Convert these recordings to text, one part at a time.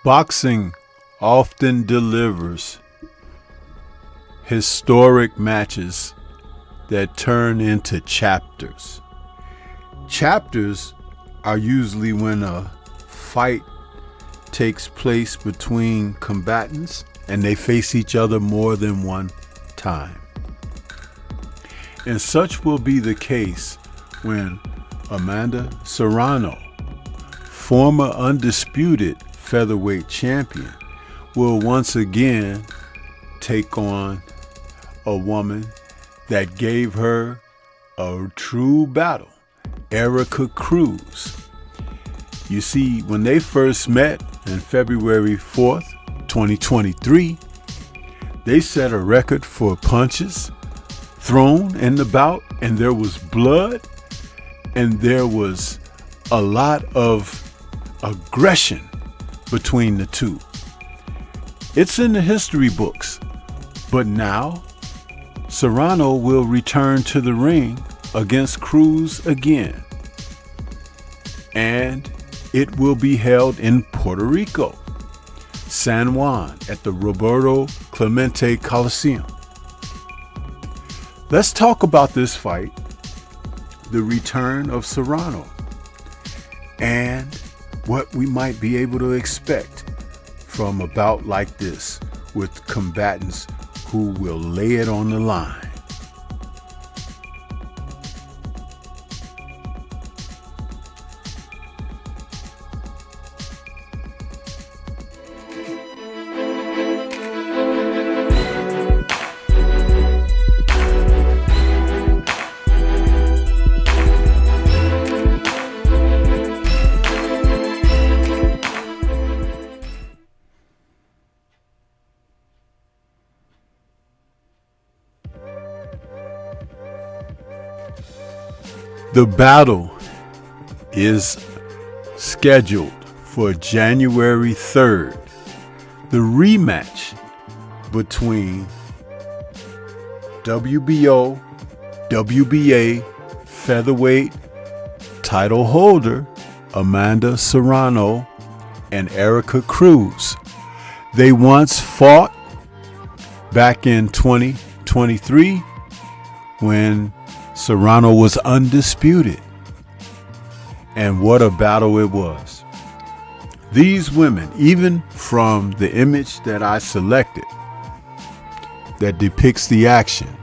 Boxing often delivers historic matches that turn into chapters. Chapters are usually when a fight takes place between combatants and they face each other more than one time. And such will be the case when Amanda Serrano, former undisputed featherweight champion, will once again take on a woman that gave her a true battle, Cruz. You see, when they first met on February 4th, 2023, they set a record for punches thrown in the bout, and there was blood, and there was a lot of aggression between the two. It's in the history books, but now Serrano will return to the ring against Cruz again, and it will be held in Puerto Rico, San Juan, at the Roberto Clemente Coliseum. Let's talk about this fight, the return of Serrano, and what we might be able to expect from a bout like this with combatants who will lay it on the line. The battle is scheduled for January 3rd. The rematch between WBO, WBA featherweight title holder Amanda Serrano and Cruz. They once fought back in 2023 when Serrano was undisputed. And what a battle it was. These women, even from the image that I selected that depicts the action,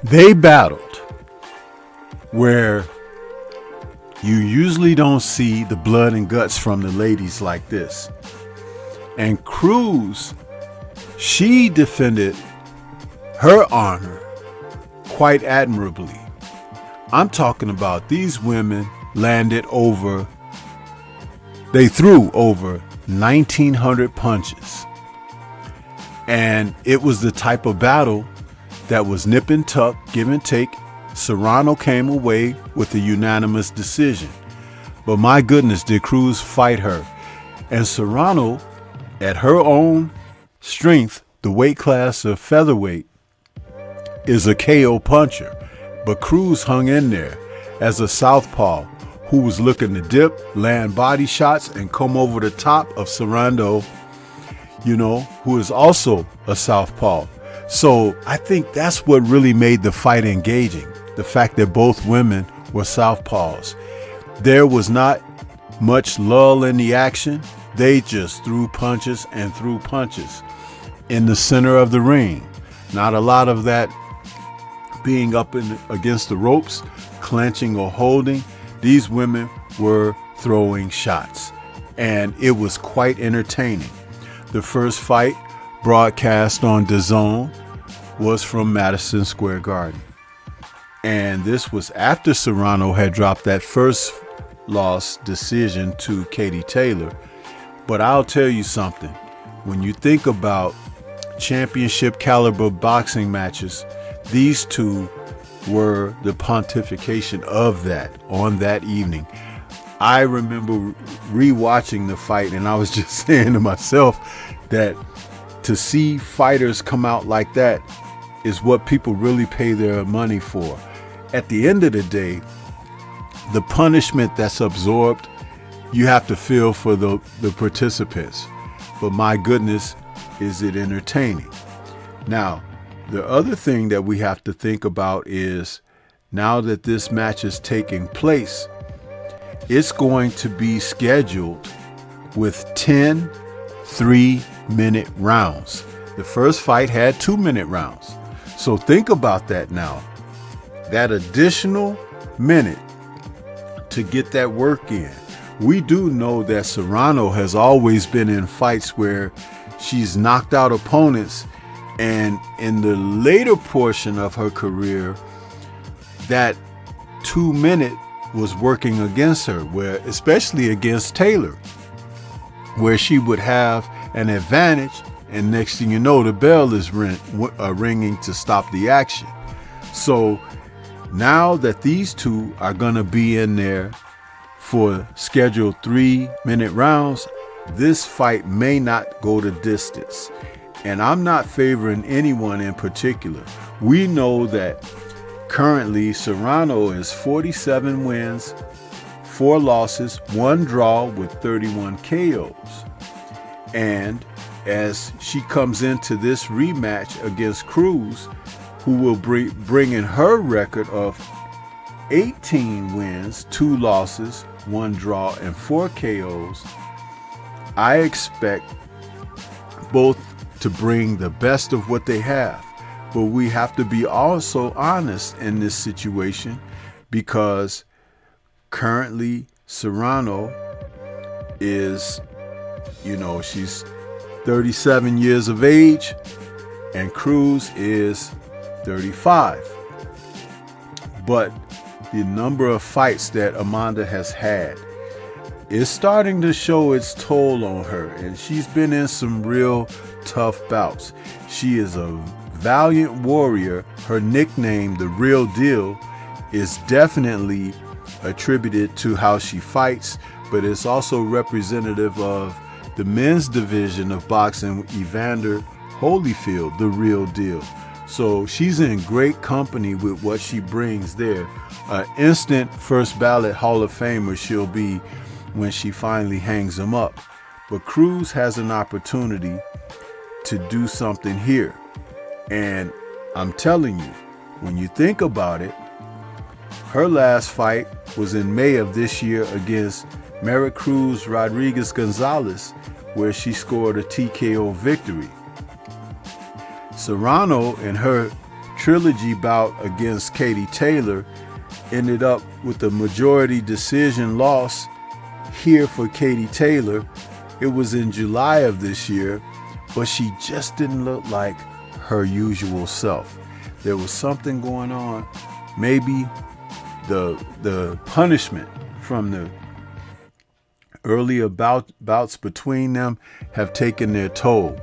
they battled where you usually don't see the blood and guts from the ladies like this. And Cruz, she defended her honor quite admirably. I'm talking about these women they threw over 1,900 punches. And it was the type of battle that was nip and tuck, give and take. Serrano came away with a unanimous decision. But my goodness, did Cruz fight her. And Serrano, at her own strength, the weight class of featherweight, is a KO puncher, but Cruz hung in there as a southpaw who was looking to dip, land body shots, and come over the top of Serrano, who is also a southpaw. So I think that's what really made the fight engaging, the fact that both women were southpaws. There was not much lull in the action. They just threw punches and threw punches in the center of the ring. Not a lot of that being up against the ropes, clenching or holding. These women were throwing shots, and it was quite entertaining. The first fight, broadcast on DAZN, was from Madison Square Garden, and this was after Serrano had dropped that first loss decision to Katie Taylor. But I'll tell you something, when you think about championship caliber boxing matches, these two were the pontification of that on that evening. I remember rewatching the fight, and I was just saying to myself that to see fighters come out like that is what people really pay their money for. At the end of the day, the punishment that's absorbed, you have to feel for the participants. But my goodness, is it entertaining? Now, the other thing that we have to think about is, now that this match is taking place, it's going to be scheduled with 10 3-minute rounds. The first fight had 2-minute rounds. So think about that now. That additional minute to get that work in. We do know that Serrano has always been in fights where she's knocked out opponents, and in the later portion of her career, that 2-minute was working against her, where, especially against Taylor, where she would have an advantage, and next thing you know, the bell is ringing to stop the action. So now that these two are going to be in there for scheduled 3-minute rounds, this fight may not go the distance. And I'm not favoring anyone in particular. We know that currently Serrano is 47 wins, 4 losses, 1 draw with 31 KOs. And as she comes into this rematch against Cruz, who will bring in her record of 18 wins, 2 losses, 1 draw, and 4 KOs, I expect both to bring the best of what they have. But we have to be also honest in this situation, because currently Serrano is, she's 37 years of age, and Cruz is 35. But the number of fights that Amanda has had is starting to show its toll on her, and she's been in some real tough bouts. She is a valiant warrior. Her nickname, The Real Deal, is definitely attributed to how she fights, but it's also representative of the men's division of boxing, Evander Holyfield, The Real Deal. So she's in great company with what she brings there. Instant first ballot Hall of Famer she'll be when she finally hangs him up. But Cruz has an opportunity to do something here. And I'm telling you, when you think about it, her last fight was in May of this year against Maricruz Rodriguez Gonzalez, where she scored a TKO victory. Serrano, in her trilogy bout against Katie Taylor, ended up with a majority decision loss here for Katie Taylor. It was in July of this year, but she just didn't look like her usual self. There was something going on. Maybe the punishment from the earlier bouts between them have taken their toll.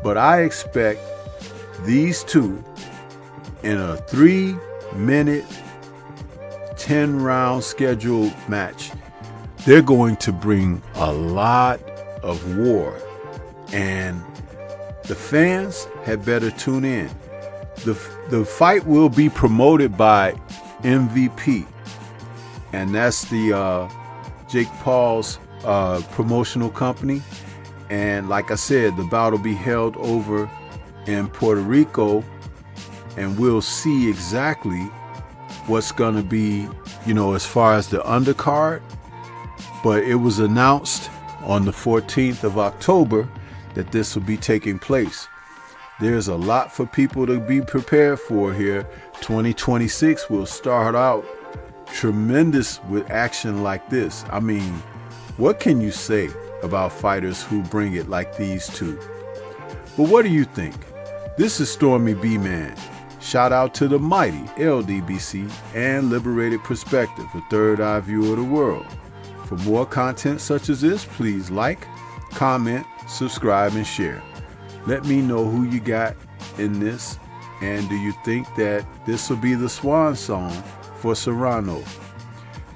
But I expect these two in a 3-minute, 10-round scheduled match, they're going to bring a lot of war, and the fans had better tune in. The fight will be promoted by MVP, and that's the Jake Paul's promotional company. And like I said, the bout will be held over in Puerto Rico, and we'll see exactly what's going to be, as far as the undercard. But it was announced on the 14th of October that this will be taking place. There's a lot for people to be prepared for here. 2026 will start out tremendous with action like this. I mean, what can you say about fighters who bring it like these two? But what do you think? This is Stormy B-Man. Shout out to the mighty LDBC and Liberated Perspective, a third eye view of the world. For more content such as this, please like, comment, subscribe, and share. Let me know who you got in this, and do you think that this will be the swan song for Serrano?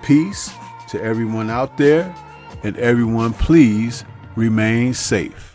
Peace to everyone out there, and everyone please remain safe.